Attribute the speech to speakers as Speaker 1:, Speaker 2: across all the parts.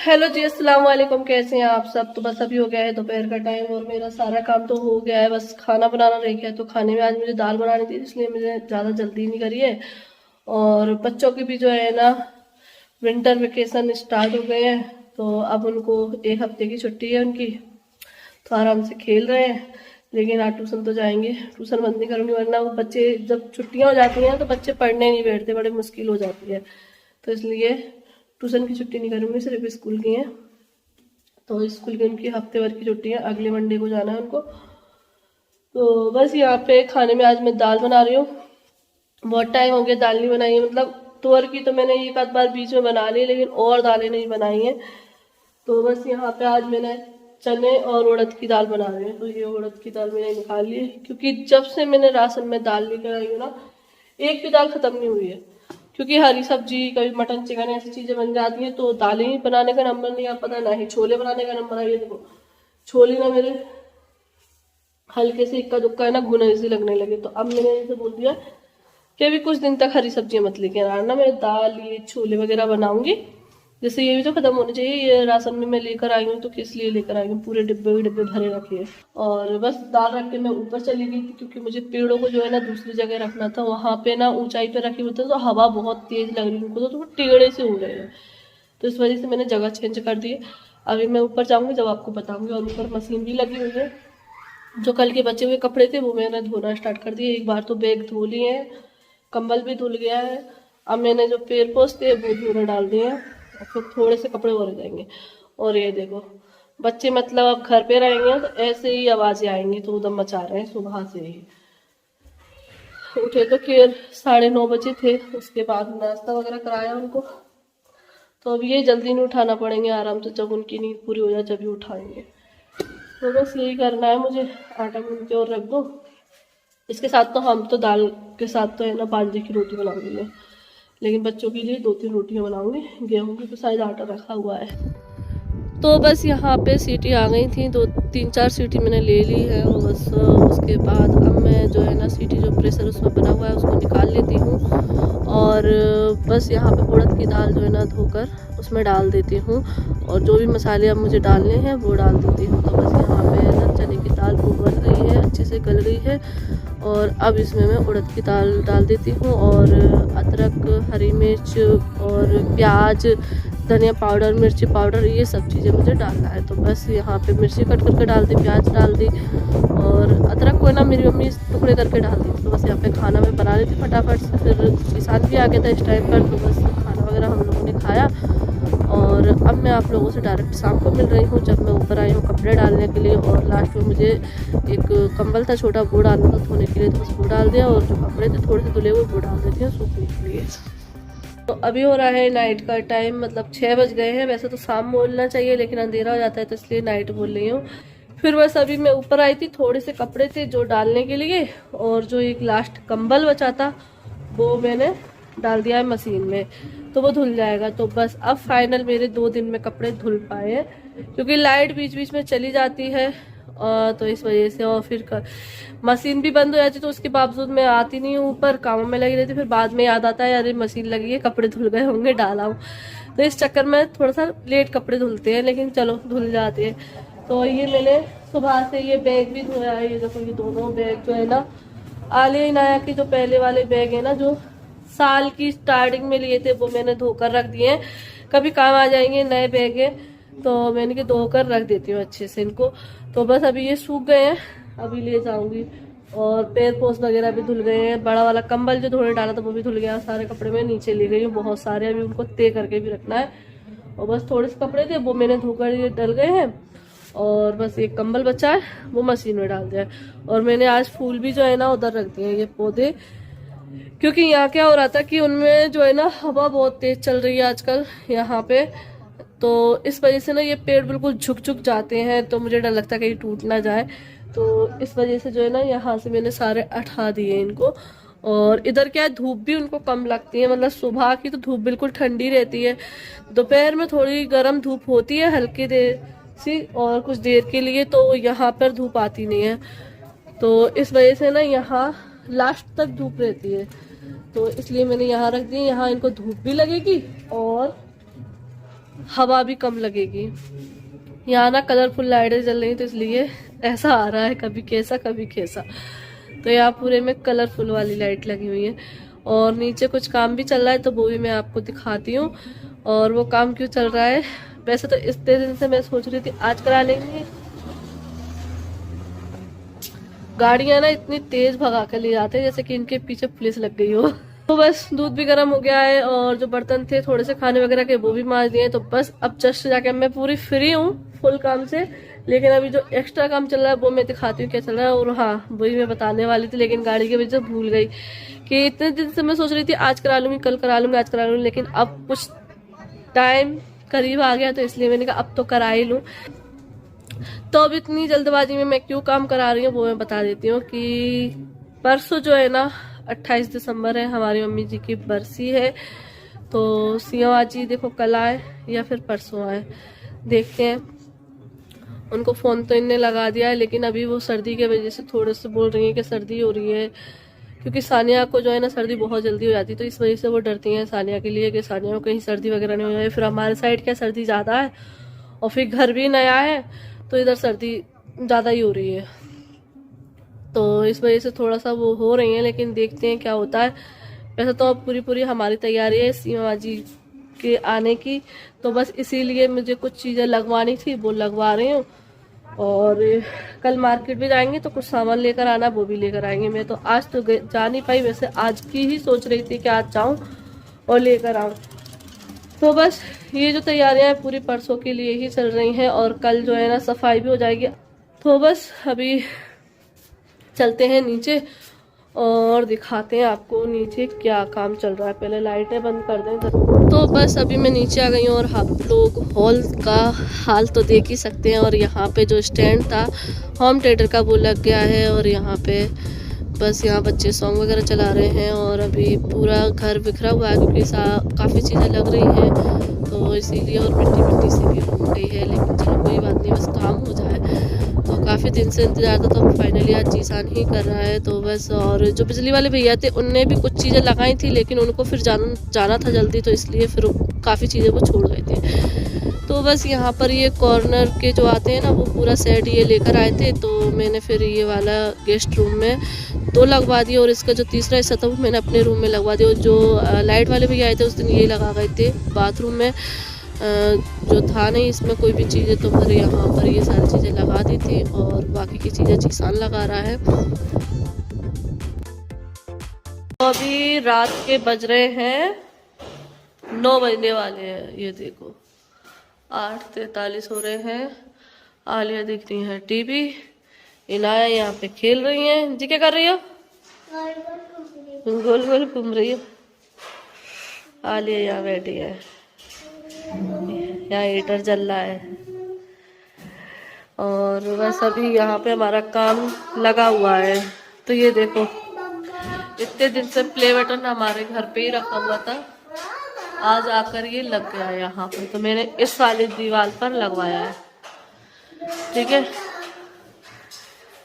Speaker 1: Hello जी, अस्सलाम वालेकुम। कैसे हैं आप सब? तो बस अभी हो गया है दोपहर का टाइम और मेरा सारा काम तो हो गया है, बस खाना बनाना रह गया है। तो खाने में आज मुझे दाल बनानी थी, इसलिए मैंने ज़्यादा जल्दी नहीं करी है। और बच्चों की भी जो है ना, विंटर वेकेशन स्टार्ट हो गए हैं, तो अब उनको एक हफ्ते की छुट्टी है उनकी, तो आराम से खेल रहे हैं। लेकिन आज ट्यूशन तो जाएंगे, ट्यूशन बंद नहीं करूँगी, वरना वो बच्चे जब छुट्टियाँ हो जाती हैं तो बच्चे पढ़ने नहीं बैठते, बड़े मुश्किल हो जाती है। तो इसलिए ट्यूशन की छुट्टी नहीं करूँगी, सिर्फ स्कूल की है। तो स्कूल की उनकी हफ्ते भर की छुट्टी है, अगले मंडे को जाना है उनको। तो बस यहाँ पे खाने में आज मैं दाल बना रही हूँ। बहुत टाइम हो गया दाल नहीं बनाई है, मतलब तुअर की तो मैंने एक आध बार बीच में बना ली, लेकिन और दालें नहीं बनाई हैं। तो बस यहाँ पे आज मैंने चने और उड़द की दाल बना रही हूँ। तो ये उड़द की दाल मैंने निकाल ली है, क्योंकि जब से मैंने राशन में दाल लेकर आई हूँ ना, एक भी दाल खत्म नहीं हुई है। क्योंकि हरी सब्जी, कभी मटन चिकन ऐसी चीजें बन जाती हैं, तो दालें ही बनाने का नंबर नहीं आ पता, ना ही छोले बनाने का नंबर आ। ये देखो, छोले ना मेरे हल्के से इक्का दुक्का है ना, घुने से लगने लगे। तो अब मैंने इनसे बोल दिया कि अभी कुछ दिन तक हरी सब्जियां मत लेके आना, मैं दाल ये छोले वगैरह बनाऊंगी। जैसे ये भी तो खत्म होने चाहिए, ये राशन में मैं लेकर आई हूँ तो किस लिए लेकर आई हूँ, पूरे डिब्बे डिब्बे भरे रखे हैं। और बस दाल रख के मैं ऊपर चली गई थी, क्योंकि मुझे पेड़ों को जो है ना दूसरी जगह रखना था। वहां पे ना ऊंचाई पे रखे हुए थे, तो हवा बहुत तेज लग रही उनको, तो वो टेढ़े से हो रहे हैं। तो इस वजह से मैंने जगह चेंज कर दी है। अभी मैं ऊपर जाऊंगी जब आपको बताऊंगी। और ऊपर मशीन भी लगी हुई है, जो कल के बचे हुए कपड़े थे वो मैंने धोना स्टार्ट कर दिए। एक बार तो बैग धो लिए हैं, कंबल भी धुल गया है। अब मैंने जो पैर पोस्ट थे वो धोने डाल दिए हैं, और फिर थोड़े से कपड़े और रह जाएंगे। और ये देखो, बच्चे मतलब अब घर पे रहेंगे तो ऐसे ही आवाजें आएंगी, तो उधम मचा रहे हैं सुबह से ही। उठे तो खैर 9:30 बजे थे, उसके बाद नाश्ता वगैरह कराया उनको। तो अब ये जल्दी नहीं उठाना पड़ेंगे, आराम से जब उनकी नींद पूरी हो जाए जब ही उठाएंगे। तो बस यही करना है मुझे, आटा गूंथ के और रख दो। इसके साथ तो हम तो दाल के साथ तो है ना बाजरे की रोटी बनाऊंगी मैं, लेकिन बच्चों के लिए 2-3 रोटियां बनाऊंगी। गेहूं की तो शायद आटा रखा हुआ है। तो बस यहाँ पे सीटी आ गई थी, 2-3-4 सीटी मैंने ले ली है। और बस उसके बाद अब मैं जो है ना सीटी जो प्रेशर उसमें बना हुआ है उसको निकाल लेती हूँ। और बस यहाँ पे उड़द की दाल जो है ना धोकर उसमें डाल देती हूँ, और जो भी मसाले अब मुझे डालने हैं वो डाल देती हूँ। तो बस यहाँ पे ना चने की दाल उबल गई है, अच्छे से गल गई है। और अब इसमें मैं उड़द की दाल डाल देती हूँ, और अदरक, हरी मिर्च और प्याज, धनिया पाउडर, मिर्ची पाउडर, ये सब चीज़ें मुझे डालना है। तो बस यहाँ पे मिर्ची कट करके डाल दी, प्याज डाल दी, और अदरक को ना मेरी मम्मी टुकड़े करके डाल दी। तो बस यहाँ पे खाना मैं बना रही थी फटाफट से, फिर ईशान भी आ गया था इस टाइम पर। तो बस खाना वगैरह हम लोगों ने खाया, और अब मैं आप लोगों से डायरेक्ट शाम को मिल रही हूँ, जब मैं ऊपर आई हूँ कपड़े डालने के लिए। और लास्ट में मुझे एक कंबल था छोटा, वो डालना था धोने के लिए, तो बस वो डाल दिया। और जो कपड़े थे थोड़े से धुले हुए वो डाल देती हूँ सूखने के लिए। तो अभी हो रहा है नाइट का टाइम, मतलब 6 बज गए हैं। वैसे तो शाम बोलना चाहिए, लेकिन अंधेरा हो जाता है तो इसलिए नाइट बोल रही हूँ। फिर बस अभी मैं ऊपर आई थी, थोड़े से कपड़े थे जो डालने के लिए, और जो एक लास्ट कंबल बचा था वो मैंने डाल दिया है मशीन में, तो वो धुल जाएगा। तो बस अब फाइनल मेरे 2 दिन में कपड़े धुल पाए हैं, क्योंकि लाइट बीच बीच में चली जाती है, तो इस वजह से। और फिर मशीन भी बंद हो जाती, तो उसके बावजूद मैं आती नहीं हूँ ऊपर, कामों में लगी रहती। फिर बाद में याद आता है अरे मशीन लगी है, कपड़े धुल गए होंगे, डाला हूँ। तो इस चक्कर में थोड़ा सा लेट कपड़े धुलते हैं, लेकिन चलो धुल जाते हैं। तो ये मैंने सुबह से ये बैग भी धोया है। ये देखो, ये दोनों बैग जो है ना, आलिया इनाया के जो पहले वाले बैग है ना, जो साल की स्टार्टिंग में लिए थे, वो मैंने धोकर रख दिए हैं, कभी काम आ जाएंगे। नए बैग है तो मैंने के धोकर रख देती हूँ अच्छे से इनको। तो बस अभी ये सूख गए हैं, अभी ले जाऊंगी। और पैर पोस्ट वगैरह भी धुल गए हैं, बड़ा वाला कंबल जो धोने डाला था वो भी धुल गया। सारे कपड़े मैं नीचे ले गई हूँ, बहुत सारे, अभी उनको तय करके भी रखना है। और बस थोड़े से कपड़े थे वो मैंने धोकर ये डल गए हैं, और बस एक कंबल बचा है वो मशीन में डाल दिया है। और मैंने आज फूल भी जो है ना उधर रख दिए हैं, ये पौधे, क्योंकि यहाँ क्या हो रहा था कि उनमें जो है ना हवा बहुत तेज चल रही है आजकल यहाँ पे। तो इस वजह से ना ये पेड़ बिल्कुल झुक झुक जाते हैं, तो मुझे डर लगता है कहीं टूट ना जाए। तो इस वजह से जो है ना यहाँ से मैंने सारे हटा दिए इनको। और इधर क्या है, धूप भी उनको कम लगती है, मतलब सुबह की तो धूप बिल्कुल ठंडी रहती है, दोपहर में थोड़ी गर्म धूप होती है हल्की देर सी, और कुछ देर के लिए, तो यहाँ पर धूप आती नहीं है। तो इस वजह से ना यहाँ लास्ट तक धूप रहती है, तो इसलिए मैंने यहाँ रख दी। यहाँ इनको धूप भी लगेगी और हवा भी कम लगेगी। यहाँ ना कलरफुल लाइटें जल रही तो इसलिए ऐसा आ रहा है, कभी कैसा कभी कैसा। तो यहाँ पूरे में कलरफुल वाली लाइट लगी हुई है और नीचे कुछ काम भी चल रहा है तो वो भी मैं आपको दिखाती हूँ। और वो काम क्यों चल रहा है, वैसे तो इतने दिन से मैं सोच रही थी आज करा लेंगे। गाड़ियां ना इतनी तेज भगा कर ले जाते हैं जैसे कि इनके पीछे पुलिस लग गई हो। तो बस दूध भी गर्म हो गया है और जो बर्तन थे थोड़े से खाने वगैरह के वो भी मांज दिए। तो बस अब जस्ट जाके मैं पूरी फ्री हूँ फुल काम से। लेकिन अभी जो एक्स्ट्रा काम चल रहा है वो मैं दिखाती हूँ क्या चल रहा है। और हाँ, वही मैं बताने वाली थी लेकिन गाड़ी की वजह से भूल गई कि इतने दिन से मैं सोच रही थी आज करा लूंगी, कल करा लूंगी, आज करा लूंगी, लेकिन अब कुछ टाइम करीब आ गया तो इसलिए मैंने कहा अब तो करा ही लूँ। तो अब इतनी जल्दबाजी में मैं क्यों काम करा रही हूँ वो मैं बता देती हूँ कि परसों जो है ना 28 दिसंबर है, हमारी मम्मी जी की बरसी है। तो सियावा जी देखो कल आए या फिर परसों आए, देखते हैं। उनको फ़ोन तो इनने लगा दिया है लेकिन अभी वो सर्दी की वजह से थोड़े से बोल रही है कि सर्दी हो रही है, क्योंकि सानिया को जो है ना सर्दी बहुत जल्दी हो जाती है। तो इस वजह से वो डरती हैं सानिया के लिए कि सानिया को कहीं सर्दी वगैरह नहीं हो जाए। फिर हमारे साइड क्या सर्दी ज़्यादा है और फिर घर भी नया है तो इधर सर्दी ज़्यादा ही हो रही है। तो इस वजह से थोड़ा सा वो हो रही है, लेकिन देखते हैं क्या होता है। वैसे तो अब पूरी हमारी तैयारी है सीमा जी के आने की। तो बस इसीलिए मुझे कुछ चीज़ें लगवानी थी वो लगवा रही हूँ। और कल मार्केट भी जाएंगे तो कुछ सामान लेकर आना, वो भी लेकर आएंगे। मैं तो आज तो जा नहीं पाई, वैसे आज की ही सोच रही थी कि आज जाऊँ और लेकर आऊँ। तो बस ये जो तैयारियां हैं पूरी परसों के लिए ही चल रही हैं और कल जो है ना सफाई भी हो जाएगी। तो बस अभी चलते हैं नीचे और दिखाते हैं आपको नीचे क्या काम चल रहा है। पहले लाइटें बंद कर दें। तो बस अभी मैं नीचे आ गई हूँ और आप लोग हॉल का हाल तो देख ही सकते हैं। और यहाँ पे जो स्टैंड था होम थिएटर का वो लग गया है और यहाँ पे बस यहाँ बच्चे सॉन्ग वगैरह चला रहे हैं। और अभी पूरा घर बिखरा हुआ है क्योंकि काफ़ी चीज़ें लग रही हैं तो इसीलिए, और मिट्टी से भी हो गई है। लेकिन चलो कोई बात नहीं, बस काम हो जाए। तो काफ़ी दिन से इंतजार था तो फाइनली आज जीसान ही कर रहा है। तो बस, और जो बिजली वाले भैया थे उनने भी कुछ चीज़ें लगाई थी लेकिन उनको फिर जाना था जल्दी तो इसलिए फिर काफ़ी चीज़ें वो छोड़ गए थे। तो बस यहाँ पर ये कॉर्नर के जो आते हैं ना वो पूरा सेट ये लेकर आए थे। तो मैंने फिर ये वाला गेस्ट रूम में 2 लगवा दिया और इसका जो तीसरा हिस्सा था वो मैंने अपने रूम में लगवा दिया। जो लाइट वाले भैया आए थे उस दिन ये लगा गए थे बाथरूम में, जो था नहीं इसमें कोई भी चीज़ें, तो फिर यहाँ पर ये सारी चीज़ें लगा दी थी और बाकी की चीज़ें जीसान लगा रहा है। तो अभी रात के बज रहे हैं 9 बजने वाले हैं। ये देखो 8:43 हो रहे हैं। आलिया दिख रही है टीवी, इनाया यहाँ पे खेल रही हैं। जी क्या कर रही हो? गोल गोल घूम रही हो। आलिया यहाँ बैठी है, यहाँ हीटर जल रहा है। और बस अभी यहाँ पे हमारा काम लगा हुआ है। तो ये देखो इतने दिन से प्ले बटन हमारे घर पे ही रखा हुआ था, आज आकर ये लग गया है यहाँ पर। तो मैंने इस वाली दीवार पर लगवाया है, ठीक है।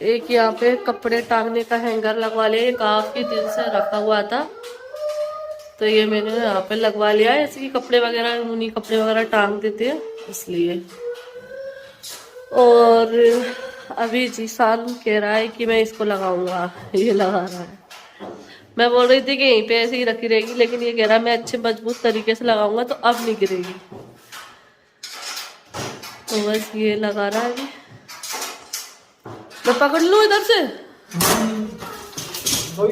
Speaker 1: एक यहाँ पे कपड़े टांगने का हैंगर लगवा लिया, ये काफी दिन से रखा हुआ था तो ये मैंने यहाँ पे लगवा लिया है। ऐसे कि कपड़े वगैरह ऊनी कपड़े वगैरह टांग देते हैं इसलिए। और अभी जीसान कह रहा है कि मैं इसको लगाऊंगा, ये लगा रहा है। मैं बोल रही थी कि यहीं पे ऐसे ही रखी रहेगी लेकिन ये कह रहा है मैं अच्छे मजबूत तरीके से लगाऊंगा तो अब नहीं गिरेगी। तो बस ये लगा रहा है। मैं पकड़ लूं इधर से,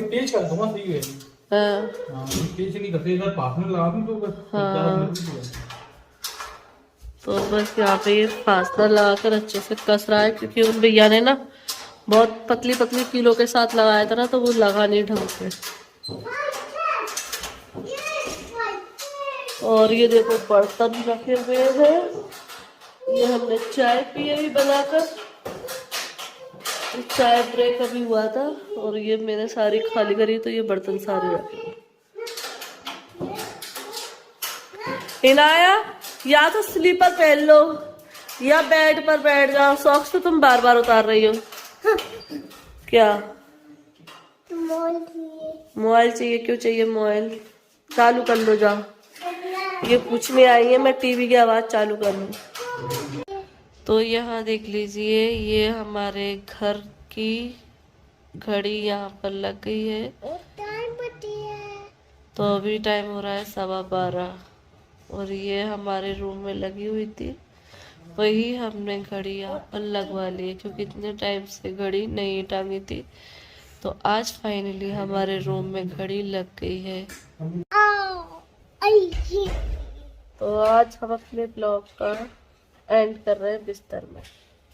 Speaker 2: तेज कर दूंगा, सही है। हाँ, तेज नहीं करते, इधर पास में लगा दूं तो बस। हाँ।
Speaker 1: तो बस यहाँ पे ये फास्टर लगाकर अच्छे से कस रहा है क्योंकि उन भैया ने ना बहुत पतली पतली कीलों के साथ लगाया था ना तो वो लगा नहीं ढंग से। और ये देखो बर्तन रखे हुए हैं, ये हमने चाय पी अभी बनाकर, चाय ब्रेक अभी हुआ था। और ये मैंने सारी खाली करी तो ये बर्तन सारे रखे। इनाया या तो स्लीपर पहन लो या बेड पर बैठ जाओ, सॉक्स तो तुम बार बार उतार रही हो। क्या मोबाइल चाहिए? क्यों चाहिए मोबाइल? चालू कर लो, जाओ ये पूछने आई है मैं टीवी की आवाज चालू करूँ। तो यहाँ देख लीजिए, ये हमारे घर की घड़ी यहाँ पर लग गई है। तो अभी टाइम हो रहा है 12:15 और ये हमारे रूम में लगी हुई थी, वही हमने घड़ी यहाँ पर लगवा ली है क्योंकि इतने टाइम से घड़ी नहीं टांगी थी। तो आज फाइनली हमारे रूम में घड़ी लग गई है। तो आज हम अपने ब्लॉग का एंड कर रहे हैं बिस्तर में।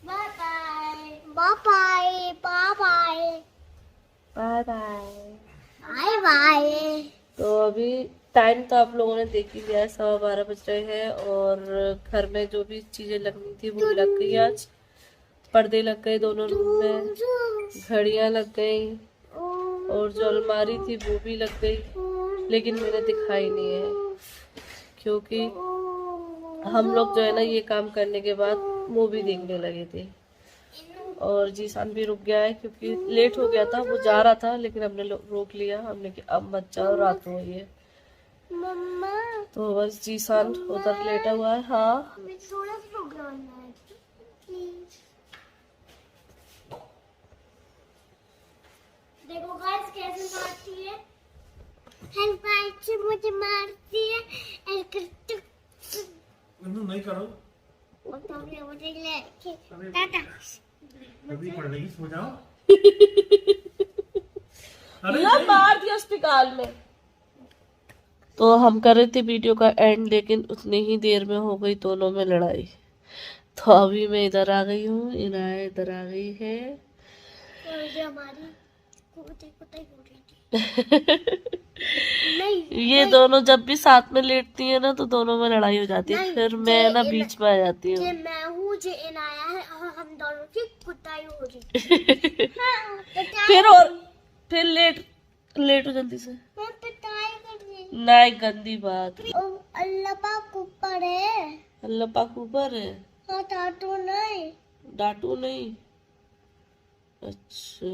Speaker 3: Bye bye bye bye bye bye
Speaker 1: bye bye
Speaker 3: bye bye.
Speaker 1: तो अभी टाइम तो आप लोगों ने देख ही लिया है, 12:15 बज रहे हैं और घर में जो भी चीजें लगनी थी वो लग गई। आज पर्दे लग गए दोनों रूम में, घड़ियां लग गई और जो अलमारी थी वो भी लग गई, लेकिन मैंने दिखाई नहीं है क्योंकि हम लोग जो है ना ये काम करने के बाद मूवी देखने लगे थे। और जीसान भी रुक गया है क्योंकि लेट हो गया था, वो जा रहा था लेकिन हमने रोक लिया। हमने कि अब मत जाओ, रात हो गई है।
Speaker 3: मम्मा
Speaker 1: तो बस जीसान उधर लेटा हुआ है। हाँ
Speaker 3: मैं थोड़ा सा प्रोग्राम है प्लीज। देखो गाइस कैसे मारती है, हेल्प से मुझे मारती है।
Speaker 2: नहीं करो,
Speaker 3: और तो ये मुझे ले टाटा
Speaker 2: अभी पढ़ लेगी, सो जाओ।
Speaker 1: यार मार दिया उसके गाल में। तो हम कर रहे थे वीडियो का एंड, लेकिन उतनी ही देर में हो गई दोनों में लड़ाई। तो अभी मैं इधर आ गई हूँ, इनाया इधर आ गई है।
Speaker 3: और ये हमारी कुत्ते हो रही थी। नहीं
Speaker 1: ये दोनों जब भी साथ में लेटती है ना तो दोनों में लड़ाई हो जाती है,
Speaker 3: नहीं,
Speaker 1: फिर मैं ना बीच में आ जाती
Speaker 3: जे
Speaker 1: हूँ।
Speaker 3: मैं हूँ जे इनाया है और हम दोनों की कुटाई हो रही। हाँ,
Speaker 1: फिर लेट हो जल्दी से।
Speaker 3: मैं पिटाई कर रही।
Speaker 1: नहीं, गंदी बात।
Speaker 3: ओ अल्लाह पाक ऊपर है।
Speaker 1: अल्लाह पाक ऊपर है।
Speaker 3: हाँ टाटू नहीं।
Speaker 1: डांटू नहीं, अच्छा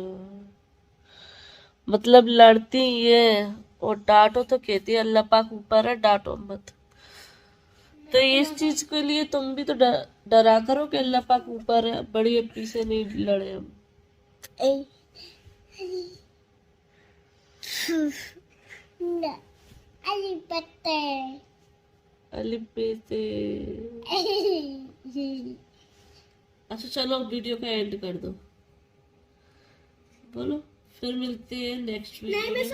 Speaker 1: मतलब लड़ती ये और डांटो तो कहती है अल्लाह पाक ऊपर है, डांटो मत। तो इस चीज के लिए तुम भी तो डरा करो कि अल्लाह पाक ऊपर है। बड़ी अपनी से नहीं लड़े हम।
Speaker 3: अली पत्ते
Speaker 1: अलिफ बे से। अच्छा चलो वीडियो का एंड कर दो, बोलो। फिर मिलते हैं नेक्स्ट वीडियो में।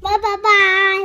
Speaker 3: Bye bye.